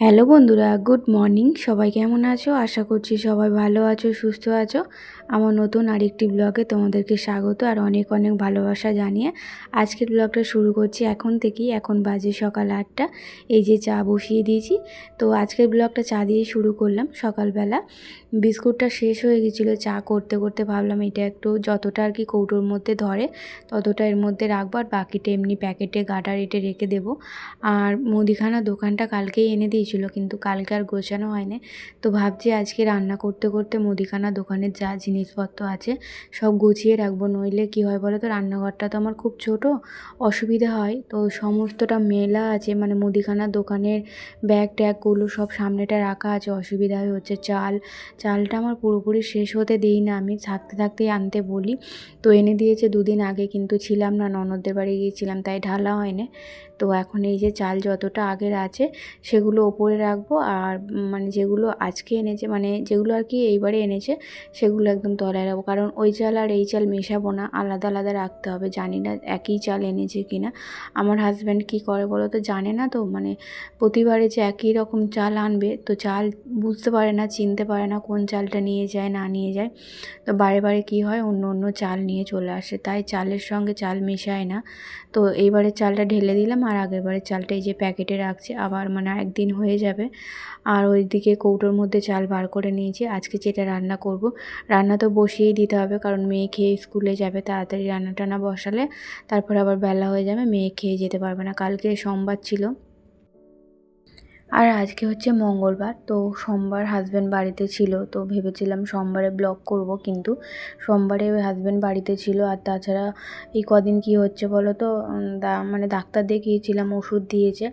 Hello বন্ধুরা, good morning. সবাই কেমন আছো? আশা করছি সবাই ভালো আছো, সুস্থ আছো। আমার নতুন আরেকটি ব্লগে তোমাদেরকে স্বাগত আর অনেক অনেক ভালোবাসা জানিয়ে আজকের ব্লগটা শুরু করছি এখন থেকেই। এখন বাজে সকাল 8টা। এই যে চা বসিয়ে দিয়েছি। তো আজকের ব্লগটা চা দিয়ে শুরু করলাম সকালবেলা। বিস্কুটটা শেষ হয়ে গেছিলো, চা করতে করতে ভাবলাম এটা একটু যতটা আর কি কৌটোর মধ্যে ধরে ততটা এর মধ্যে রাখবো, আর বাকিটা এমনি প্যাকেটে গাডার রেটে রেখে দেবো। আর মুদিখানা দোকানটা কালকেই এনে দিয়েছিল, কিন্তু কালকে আর গোছানো হয়নি। তো ভাবছি আজকে রান্না করতে করতে মুদিখানা দোকানের যা জিনিসপত্র আছে সব গুছিয়ে রাখবো। নইলে কি হয় বলো তো, রান্নাঘরটা তো আমার খুব ছোট, অসুবিধা হয়। তো সমস্তটা মেলা আছে, মানে মুদিখানা দোকানের ব্যাগ ট্যাগগুলো সব সামনেটা রাখা আছে, অসুবিধা হচ্ছে। চালটা আমার পুরোপুরি শেষ হতে দিই না, আমি থাকতে থাকতেই আনতে বলি। তো এনে দিয়েছে দুদিন আগে, কিন্তু ছিলাম না, ননদদের বাড়ি গিয়েছিলাম, তাই ঢালা হয়নি। তো এখন এই যে চাল যতটা আগের আছে সেগুলো ওপরে রাখবো, আর মানে যেগুলো আজকে এনেছে, মানে যেগুলো আর কি এইবারে এনেছে সেগুলো একদম তলায় রাখবো। কারণ ওই চাল আর এই চাল মেশাবো না, আলাদা আলাদা রাখতে হবে। জানি না একই চাল এনেছে কিনা। আমার হাজব্যান্ড কি করে বলো তো, জানে না তো, মানে প্রতিবারে যে একই রকম চাল আনবে, তো চাল বুঝতে পারে না, চিনতে পারে না কোন চালটা নিয়ে যায় না নিয়ে যায়। তো বারে বারে কী হয়, অন্য অন্য চাল নিয়ে চলে আসে, তাই চালের সঙ্গে চাল মেশায় না। তো এইবারে চালটা ঢেলে দিলাম, আর আগের বারের চালটা এই যে প্যাকেটে রাখছি, আবার মানে আরেকদিন হয়ে যাবে। আর ওইদিকে কৌটোর মধ্যে চাল বার করে নিয়েছি। আজকে যেটা রান্না করব, রান্না তো বসিয়েই দিতে হবে, কারণ মেয়ে খেয়ে স্কুলে যাবে। তাড়াতাড়ি রান্না টান্না বসালে তারপর আবার বেলা হয়ে যাবে, মেয়ে খেয়ে যেতে পারবে না। কালকে সোমবার ছিল, আর আজকে হচ্ছে মঙ্গলবার। তো সোমবার হাজব্যান্ড বাড়িতে ছিল, তো ভেবেছিলাম সোমবারে ব্লগ করব, কিন্তু সোমবারে হাজব্যান্ড বাড়িতে ছিল। আর তাছাড়া এই কদিন কি হচ্ছে বলো তো, মানে ডাক্তার দেখিয়েছিলাম, ওষুধ দিয়েছে।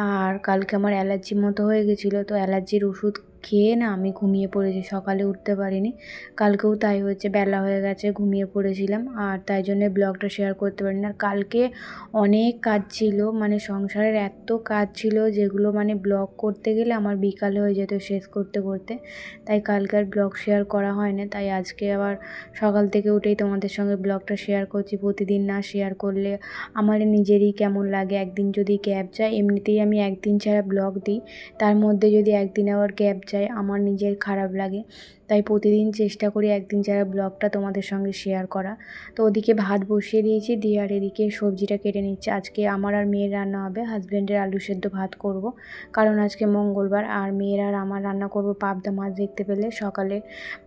আর কালকে আমার অ্যালার্জি মতো হয়ে গেছিলো, তো অ্যালার্জির ওষুধ খেয়ে না আমি ঘুমিয়ে পড়েছি, সকালে উঠতে পারিনি। কালকেও তাই হচ্ছে, বেলা হয়ে গেছে, ঘুমিয়ে পড়েছিলাম, আর তাই জন্যে ব্লগটা শেয়ার করতে পারিনি। আর কালকে অনেক কাজ ছিল, মানে সংসারের এত কাজ ছিল যেগুলো মানে ব্লগ করতে গেলে আমার বিকালে হয়ে যেত শেষ করতে করতে। তাই কালকে আর ব্লগ শেয়ার করা হয় না, তাই আজকে আবার সকাল থেকে উঠেই তোমাদের সঙ্গে ব্লগটা শেয়ার করছি। প্রতিদিন না শেয়ার করলে আমার নিজেরই কেমন লাগে। একদিন যদি গ্যাপ যায়, এমনিতেই আমি একদিন ছাড়া ব্লগ দিই, তার মধ্যে যদি একদিন আবার গ্যাপ যায় আমার নিজের খারাপ লাগে। তাই প্রতিদিন চেষ্টা করি একদিন ছাড়া ব্লগটা তোমাদের সঙ্গে শেয়ার করা। তো ওদিকে ভাত বসিয়ে দিয়েছি, দিয়ে আর এদিকে সবজিটা কেটে নিচ্ছে। আজকে আমার আর মেয়ের রান্না হবে, হাজব্যান্ডের আলু সেদ্ধ ভাত করব, কারণ আজকে মঙ্গলবার। আর মেয়ের আর আমার রান্না করব পাবদা মাছ। দেখতে পেলে সকালে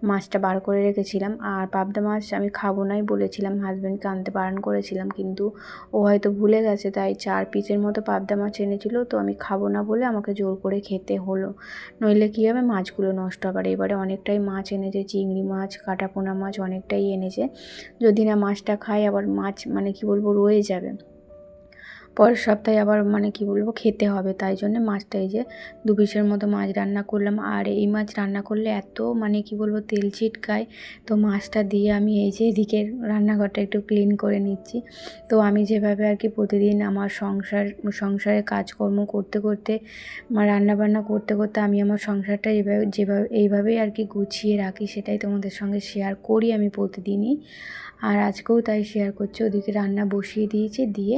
মাছটা বার করে রেখেছিলাম, আর পাবদা মাছ আমি খাবো নাই বলেছিলাম, হাজব্যান্ডকে আনতে বারণ করেছিলাম, কিন্তু ও হয়তো ভুলে গেছে, তাই 4 পিসের মতো পাবদা মাছ এনেছিল। তো আমি খাবো না বলে আমাকে জোর করে খেতে হলো, নইলে কী হবে, মাছগুলো নষ্ট হবে। এবারে অনেকটাই মাছ এনেছে, চিংড়ি মাছ, কাটাপোনা মাছ অনেকটাই এনেছে। যদি না মাছটা খাই, আবার মাছ মানে কি বলবো রয়ে যাবে, পরের সপ্তাহে আবার মানে কি বলবো খেতে হবে। তাই জন্য মাছটা এই যে 2 পিসের মতো মাছ রান্না করলাম। আর এই মাছ রান্না করলে এত মানে কি বলবো তেল ছিটকায়। তো মাছটা দিয়ে আমি এই যে এদিকে রান্নাঘরটা একটু ক্লিন করে নিচ্ছি। তো আমি যেভাবে আর কি প্রতিদিন আমার সংসারে কাজকর্ম করতে করতে, রান্নাবান্না করতে করতে আমি আমার সংসারটা এইভাবেই আর কি গুছিয়ে রাখি, সেটাই তোমাদের সঙ্গে শেয়ার করি আমি প্রতিদিনই। আর আজকেও তাই শেয়ার করছি। ওদিকে রান্না বসিয়ে দিয়েছি, দিয়ে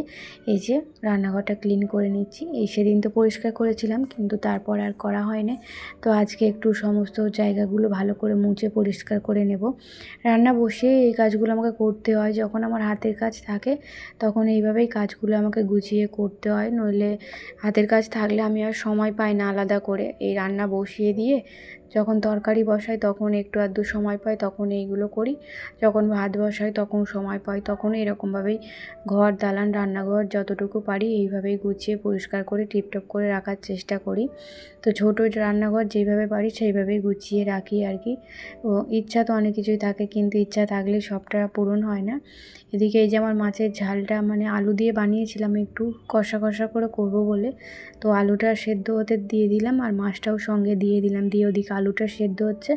এই যে রান্নাঘরটা ক্লিন করে নিচ্ছি। সেদিন তো পরিষ্কার করেছিলাম, কিন্তু তারপর আর করা হয়নি। তো আজকে একটু সমস্ত জায়গাগুলো ভালো করে মুছে পরিষ্কার করে নেব। রান্না বসিয়ে এই কাজগুলো আমাকে করতে হয়। যখন আমার হাতের কাজ থাকে তখন এইভাবেই কাজগুলো আমাকে গুছিয়ে করতে হয়, নইলে হাতের কাজ থাকলে আমি আর সময় পাই না আলাদা করে। এই রান্না বসিয়ে দিয়ে যখন তরকারি বসাই তখন একটু আধটু সময় পাই, তখন এইগুলো করি। যখন ভাত বসাই তখন সময় পাই, তখন এরকমভাবেই ঘর দালান রান্নাঘর যতটুকু পারি এইভাবেই গুছিয়ে পরিষ্কার করে টিপটপ করে রাখার চেষ্টা করি। তো ছোটো রান্নাঘর যেইভাবে পারি সেইভাবেই গুছিয়ে রাখি আর কি। ও ইচ্ছা তো অনেক কিছুই থাকে, কিন্তু ইচ্ছা থাকলে সবটা পূরণ হয় না। এদিকে এই যে আমার মাছের ঝালটা মানে আলু দিয়ে বানিয়েছিলাম, একটু কষা কষা করে করব বলে। তো আলুটা সেদ্ধ হতে দিয়ে দিলাম, আর মাছটাও সঙ্গে দিয়ে দিলাম, দিয়ে ওদিকে আলুটা সেদ্ধ হচ্ছে,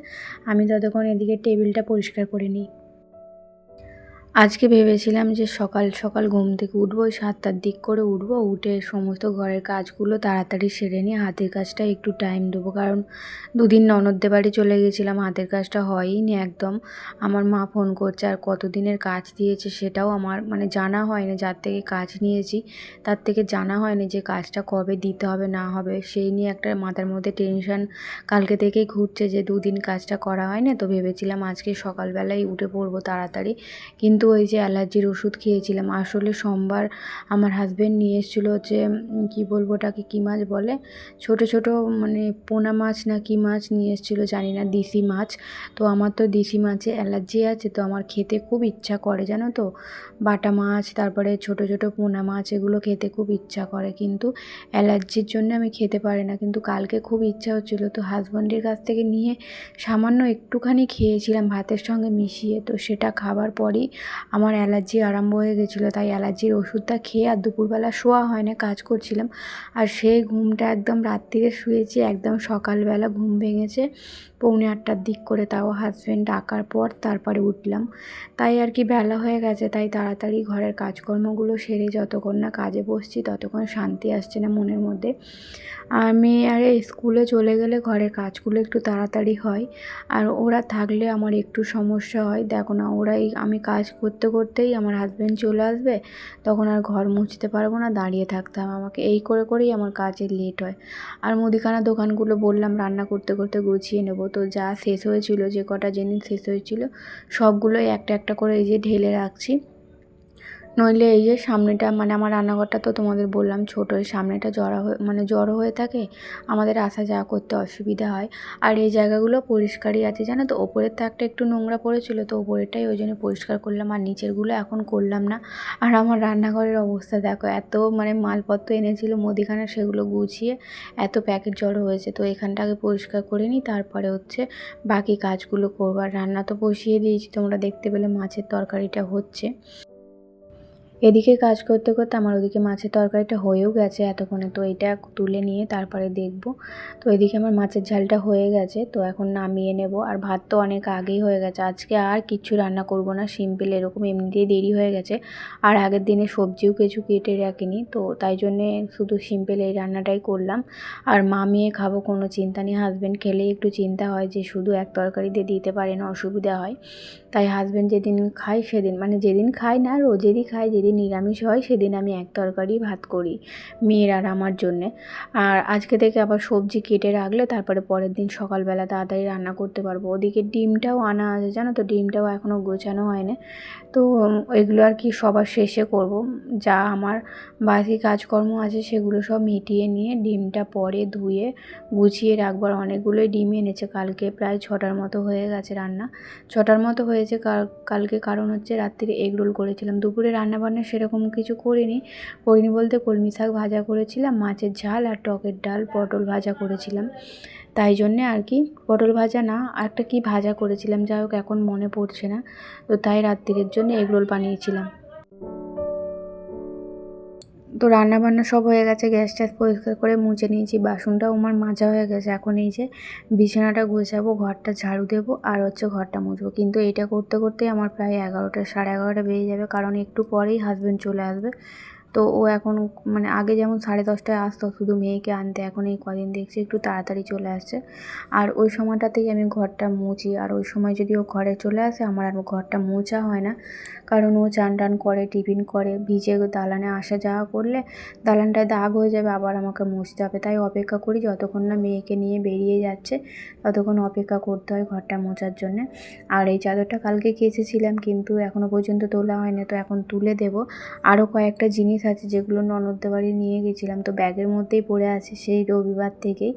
আমি ততক্ষণ এদিকে টেবিলটা পরিষ্কার করে নিই। আজকে ভেবেছিলাম যে সকাল সকাল ঘুম থেকে উঠবো, ওই 7টার দিক করে উঠবো, উঠে সমস্ত ঘরের কাজগুলো তাড়াতাড়ি সেরে নিয়ে হাতের কাজটা একটু টাইম দেবো। কারণ দুদিন ননদদের বাড়ি চলে গেছিলাম, হাতের কাজটা হয়ইনি একদম। আমার মা ফোন করছে আর কতদিনের কাজ দিয়েছে সেটাও আমার মানে জানা হয়নি। যার থেকে কাজ নিয়েছি তার থেকে জানা হয়নি যে কাজটা কবে দিতে হবে না হবে, সেই নিয়ে একটা মাথার মধ্যে টেনশন কালকে থেকেই ঘুরছে যে দুদিন কাজটা করা হয়নি। তো ভেবেছিলাম আজকে সকালবেলায় উঠে পড়বো তাড়াতাড়ি, কিন্তু ওই যে অ্যালার্জির ওষুধ খেয়েছিলাম। আসলে সোমবার আমার হাজব্যান্ড নিয়ে এসেছিলো হচ্ছে কী বলবো ওটাকে, কী মাছ বলে, ছোট ছোট মানে পোনা মাছ না কী মাছ নিয়ে এসেছিলো জানি না, দেশি মাছ। তো আমার তো দেশি মাছে অ্যালার্জি আছে, তো আমার খেতে খুব ইচ্ছা করে জানো তো, বাটা মাছ তারপরে ছোট ছোট পোনা মাছ এগুলো খেতে খুব ইচ্ছা করে, কিন্তু অ্যালার্জির জন্য আমি খেতে পারি না। কিন্তু কালকে খুব ইচ্ছা হচ্ছিলো, তো হাজব্যান্ডের কাছ থেকে নিয়ে সামান্য একটুখানি খেয়েছিলাম ভাতের সঙ্গে মিশিয়ে। তো সেটা খাবার পরই আমার অ্যালার্জি আরম্ভ হয়ে গেছিলো। তাই অ্যালার্জির ওষুধটা খেয়ে আর দুপুরবেলা শোয়া হয় না, কাজ করছিলাম। আর সেই ঘুমটা একদম রাত্রিরে শুয়েছি, একদম সকালবেলা ঘুম ভেঙেছে 7:45টার দিক করে, তাও হাজব্যান্ড ডাকার পর তারপরে উঠলাম। তাই আর কি বেলা হয়ে গেছে, তাই তাড়াতাড়ি ঘরের কাজকর্মগুলো সেরে যতক্ষণ না কাজে বসছি ততক্ষণ শান্তি আসছে না মনের মধ্যে। আর মেয়ে আরে স্কুলে চলে গেলে ঘরের কাজগুলো একটু তাড়াতাড়ি হয়, আর ওরা থাকলে আমার একটু সমস্যা হয়। দেখো না, ওরাই আমি কাজ করতে করতেই আমার হাজব্যান্ড চলে আসবে, তখন আর ঘর মুছতে পারবো না, দাঁড়িয়ে থাকতে হবে আমাকে। এই করে করেই আমার কাজে লেট হয়। আর মুদিখানা দোকানগুলো বললাম রান্না করতে করতে গুছিয়ে নেবো, তো যা শেষ হয়েছিল, যে কটা জিনিস শেষ হয়েছিল সবগুলোই একটা একটা করে এই যে ঢেলে রাখছি। নইলে এই যে সামনেটা মানে আমার রান্নাঘরটা তো তোমাদের বললাম ছোটো, এই সামনেটা জড়ো হয়ে থাকে, আমাদের আসা যাওয়া করতে অসুবিধা হয়। আর এই জায়গাগুলো পরিষ্কারই আছে জানো তো, ওপরের থাকটা একটু নোংরা পড়েছিল, তো ওপরেরটাই ওই জন্য পরিষ্কার করলাম, আর নিচেরগুলো এখন করলাম না। আর আমার রান্নাঘরের অবস্থা দেখো, এত মানে মালপত্র এনেছিল মুদিখানা, সেগুলো গুছিয়ে এত প্যাকেট জড়ো হয়েছে। তো এখানটাকে পরিষ্কার করে নিই, তারপরে হচ্ছে বাকি কাজগুলো করবো। আর রান্না তো বসিয়ে দিয়েছি, তোমরা দেখতে পেলে মাছের তরকারিটা হচ্ছে। এদিকে কাজ করতে করতে আমার ওদিকে মাছের তরকারিটা হয়েও গেছে এতক্ষণে, তো এটা তুলে নিয়ে তারপরে দেখব। তো এদিকে আমার মাছের ঝালটা হয়ে গেছে, তো এখন নামিয়ে নেব। আর ভাত তো অনেক আগেই হয়ে গেছে, আজকে আর কিছু রান্না করব না, সিম্পল এরকম এমনিতেই দেরি হয়ে গেছে। আর আগের দিনে সবজিও কিছু কেটে রাখিনি, তো তাই জন্যে শুধু সিম্পল এই রান্নাটাই করলাম। আর মা মেয়ে খাবো কোনো চিন্তা নেই, হাজব্যান্ড খেলেই একটু চিন্তা হয় যে শুধু এক তরকারি দিয়ে দিতে পারে না, অসুবিধা হয়। তাই হাজব্যান্ড যেদিন খায় সেদিন, মানে যেদিন খায় না রোজেরই খায়, যেদিন নিরামিষ হয় সেদিন আমি এক তরকারি ভাত করি মেয়ের আর আমার জন্যে। আর আজকে থেকে আবার সবজি কেটে রাখলে তারপরে পরের দিন সকালবেলা তাড়াতাড়ি রান্না করতে পারবো। ওদিকে ডিমটাও আনা আছে জানো তো, ডিমটাও এখনও গোছানো হয় না। তো এগুলো আর কি সবার শেষে করব, যা আমার বাকি কাজকর্ম আছে সেগুলো সব মিটিয়ে নিয়ে ডিমটা পরে ধুয়ে গুছিয়ে রাখবো। আর অনেকগুলোই ডিম এনেছে, কালকে প্রায় 6টার মতো হয়ে গেছে রান্না, 6টার মতো হয়েছে কালকে। কারণ হচ্ছে রাত্রিরে এগরোল করেছিলাম, দুপুরে রান্নাবান্না সেরকম কিছু করিনি বলতে কলমি শাক ভাজা করেছিলাম, মাছের ঝাল আর টকের ডাল, পটল ভাজা করেছিলাম। তাই জন্যে আর কি, পটল ভাজা না আরেকটা কি ভাজা করেছিলাম, যাই হোক এখন মনে পড়ছে না। তো তাই রাত্রিরের জন্য এগরোল বানিয়েছিলাম। তো রান্নাবান্না সব হয়ে গেছে, গ্যাস ট্যাস পরিষ্কার করে মুছে নিয়েছি, বাসনটাও আমার মাজা হয়ে গেছে। এখন এই যে বিছানাটা গোছাবো, ঘরটা ঝাড়ু দেবো আর হচ্ছে ঘরটা মুছবো। কিন্তু এটা করতে করতেই আমার প্রায় 11টা 11:30 বেজে যাবে, কারণ একটু পরেই হাজব্যান্ড চলে আসবে। তো ও এখন মানে আগে যেমন 10:30টায় আসতো শুধু মেয়েকে আনতে, এখন এই কদিন দেখছি একটু তাড়াতাড়ি চলে আসছে। আর ওই সময়টাতেই আমি ঘরটা মুছি, আর ওই সময় যদি ও ঘরে চলে আসে আমার আর ঘরটা মোছা হয় না, কারণ ও চান টান করে টিফিন করে ভিজে দালানে আসা যাওয়া করলে দালানটায় দাগ হয়ে যাবে, আবার আমাকে মুছতে হবে। তাই অপেক্ষা করি যতক্ষণ না মেয়েকে নিয়ে বেরিয়ে যাচ্ছে ততক্ষণ অপেক্ষা করতে হয় ঘরটা মোছার জন্যে। আর এই চাদরটা কালকে কেচেছিলাম কিন্তু এখনও পর্যন্ত তোলা হয়নি, তো এখন তুলে দেব। আরও কয়েকটা জিনিস আছে যেগুলো ননদদের বাড়ি নিয়ে গেছিলাম, তো ব্যাগের মধ্যেই পড়ে আছে সেই রবিবার থেকেই,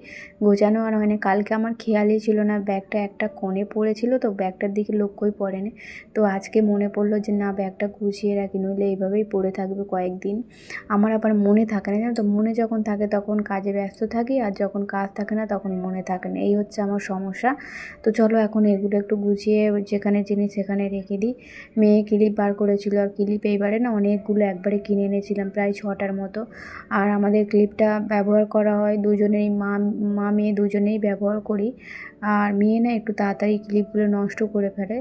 গোছানো আর হয়নি। কালকে আমার খেয়ালই ছিল না, ব্যাগটা একটা কোণে পড়েছিল, তো ব্যাগটার দিকে লক্ষ্যই পড়েনি। তো আজকে মনে পড়লো যে না ব্যাগটা গুছিয়ে রাখি, নইলে এইভাবেই পড়ে থাকবে কয়েকদিন। আমার আবার মনে থাকে না জানো তো, মনে যখন থাকে তখন কাজে ব্যস্ত থাকি, আর যখন কাজ থাকে না তখন মনে থাকে না, এই হচ্ছে আমার সমস্যা। তো চলো এখন এগুলো একটু গুছিয়ে যেখানে জিনিস সেখানে রেখে দিই। মেয়ে ক্লিপ বার করেছিল, আর ক্লিপ এইবারে না অনেকগুলো একবারে কিনে এনেছিল, নিয়েছিলাম প্রায় 6টার মতো। আর আমাদের ক্লিপটা ব্যবহার করা হয় দুজনেই, মা মেয়ে দুজনেই ব্যবহার করি। আর মেয়ে না একটু তাড়াতাড়ি ক্লিপগুলো নষ্ট করে ফেলে,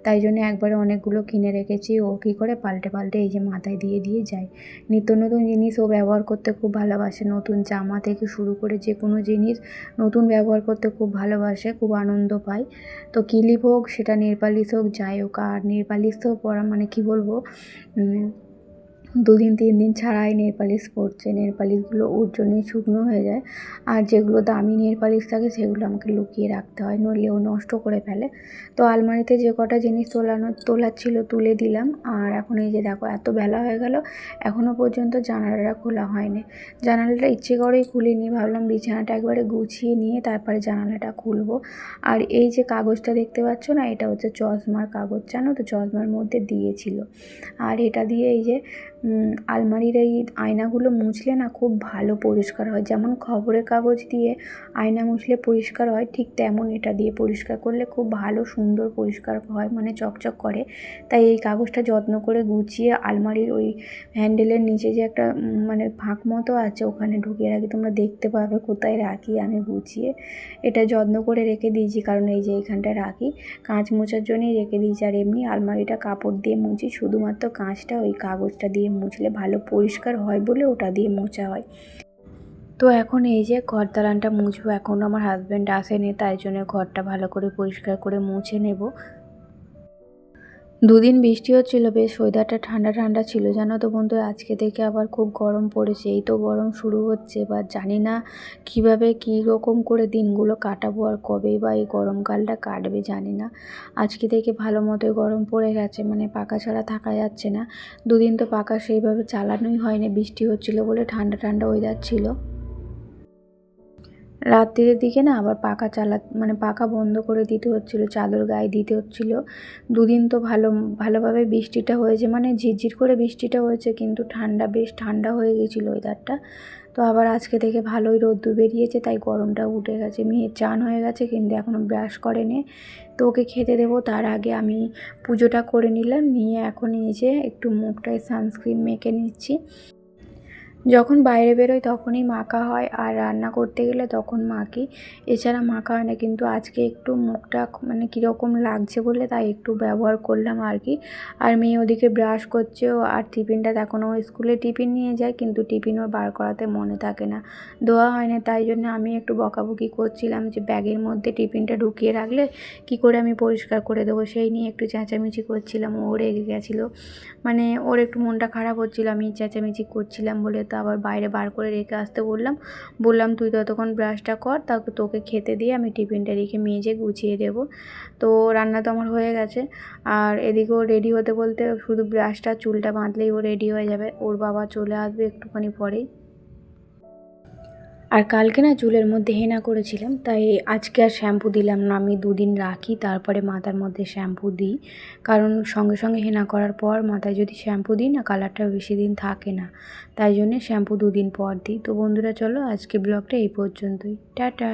তাই জন্য একবারে অনেকগুলো কিনে রেখেছি। ও কী করে পাল্টে পাল্টে এই যে মাথায় দিয়ে দিয়ে যায়। নিত্য নতুন জিনিস ও ব্যবহার করতে খুব ভালোবাসে, নতুন জামা থেকে শুরু করে যে কোনো জিনিস নতুন ব্যবহার করতে খুব ভালোবাসে, খুব আনন্দ পায়। তো ক্লিপ হোক, সেটা নেল পালিশ হোক, যাই হোক। আর নেল পালিশ তো পরা মানে কী বলবো, 2 দিন 3 দিন ছাড়াই নেল পালিশ পরছে। নেল পালিশগুলো ওর জন্যই শুকনো হয়ে যায়। আর যেগুলো দামি নেল পালিশ থাকে সেগুলো আমাকে লুকিয়ে রাখতে হয়, নইলে ও নষ্ট করে ফেলে। তো আলমারিতে যে কটা জিনিস তোলার ছিল তুলে দিলাম। আর এখন এই যে দেখো, এত বেলা হয়ে গেল, এখনও পর্যন্ত জানালাটা খোলা হয়নি। জানালাটা ইচ্ছে করেই খুলিনি, ভাবলাম বিছানাটা একবারে গুছিয়ে নিয়ে তারপরে জানালাটা খুলবো। আর এই যে কাগজটা দেখতে পাচ্ছ না, এটা হচ্ছে চশমার কাগজ, জানো তো, চশমার মধ্যে দিয়েছিল। আর এটা দিয়ে এই যে আলমারির এই আয়নাগুলো মুছলে না খুব ভালো পরিষ্কার হয়। যেমন খবরের কাগজ দিয়ে আয়না মুছলে পরিষ্কার হয়, ঠিক তেমন এটা দিয়ে পরিষ্কার করলে খুব ভালো সুন্দর পরিষ্কার হয়, মানে চকচক করে। তাই এই কাগজটা যত্ন করে গুছিয়ে আলমারির ওই হ্যান্ডেলের নিচে যে একটা মানে ফাঁক মতো আছে, ওখানে ঢুকিয়ে রাখি। তোমরা দেখতে পাবে কোথায় রাখি আমি গুছিয়ে। এটা যত্ন করে রেখে দিয়েছি, কারণ এই যে এইখানটায় রাখি, কাঁচ মোছার জন্যই রেখে দিয়েছি। আর এমনি আলমারিটা কাপড় দিয়ে মুছি, শুধুমাত্র কাঁচটা ওই কাগজটা দিয়ে মুছলে ভালো পরিষ্কার হয় বলে ওটা দিয়ে মোছা হয়। তো এখন এই যে ঘর দালানটা মুছবো, এখনও আমার হাজব্যান্ড আসেনি, তাই জন্য ঘরটা ভালো করে পরিষ্কার করে মুছে নেব। 2 দিন বৃষ্টি হচ্ছিল, বেশ ওয়েদারটা ঠান্ডা ঠান্ডা ছিল, জানো তো বন্ধুরা। আজকে থেকে আবার খুব গরম পড়েছে। এই তো গরম শুরু হচ্ছে, এবার জানি না কীভাবে কী রকম করে দিনগুলো কাটাবো, আর কবেই বা এই গরমকালটা কাটবে জানি না। আজকে থেকে ভালো মতোই গরম পড়ে গেছে, মানে পাখা ছাড়া থাকা যাচ্ছে না। 2 দিন তো পাখা সেইভাবে চালানোই হয়নি, বৃষ্টি হচ্ছিলো বলে ঠান্ডা ঠান্ডা ওয়েদার ছিল। রাত্রির দিকে না আবার মানে পাখা বন্ধ করে দিতে হচ্ছিলো, চাদর গায়ে দিতে হচ্ছিলো। 2 দিন তো ভালোভাবে বৃষ্টিটা হয়েছে, মানে ঝিরঝির করে বৃষ্টিটা হয়েছে, কিন্তু বেশ ঠান্ডা হয়ে গেছিলো ওয়েদারটা। তো আবার আজকে থেকে ভালোই রোদ্দুর বেরিয়েছে, তাই গরমটা উঠে গেছে। মেয়ের চান হয়ে গেছে, কিন্তু এখনও ব্রাশ করেনি। তো ওকে খেতে দেবো, তার আগে আমি পুজোটা করে নিলাম। নিয়ে এখন এই যে একটু মুখটায় সানস্ক্রিন মেখে নিচ্ছি। যখন বাইরে বেরোই তখনই মাখা হয়, আর রান্না করতে গেলে তখন মাখি, এছাড়া মাখা হয় না। কিন্তু আজকে একটু মুখটা মানে কীরকম লাগছে বলে তাই একটু ব্যবহার করলাম আর কি। আর মেয়ে ওদিকে ব্রাশ করছে, আর টিফিনটা এখনও স্কুলে টিফিন নিয়ে যায়, কিন্তু টিফিন ওর বার করাতে মনে থাকে না, দেওয়া হয় না। তাই জন্য আমি একটু বকাবকি করছিলাম যে ব্যাগের মধ্যে টিফিনটা ঢুকিয়ে রাখলে কি করে আমি পরিষ্কার করে দেবো, সেই নিয়ে একটু চেঁচামেচি করছিলাম। ও রেগে গেছিলো, মানে ওর একটু মনটা খারাপ হচ্ছিল আমি চেঁচামেচি করছিলাম বলে। তো আবার বাইরে বার করে রেখে আসতে বললাম তুই ততক্ষণ ব্রাশটা কর, তারপর তোকে খেতে দিয়ে আমি টিফিনটা রেখে মেজে গুছিয়ে দেবো। তো রান্না তো আমার হয়ে গেছে। আর এদিকেও রেডি হতে বলতে শুধু ব্রাশটা চুলটা বাঁধলেই ও রেডি হয়ে যাবে। ওর বাবা চলে আসবে একটুখানি পরেই। আর কালকে না চুলের মধ্যে হেনা করেছিলাম, তাই আজকে আর শ্যাম্পু দিলাম না। আমি 2 দিন রাখি, তারপরে মাথার মধ্যে শ্যাম্পু দিই। কারণ সঙ্গে সঙ্গে হেনা করার পর মাথায় যদি শ্যাম্পু দিই না, কালারটা বেশি দিন থাকে না, তাই জন্যে শ্যাম্পু 2 দিন পর দিই। তো বন্ধুরা চলো, আজকে ব্লগটা এই পর্যন্তই, টাটা।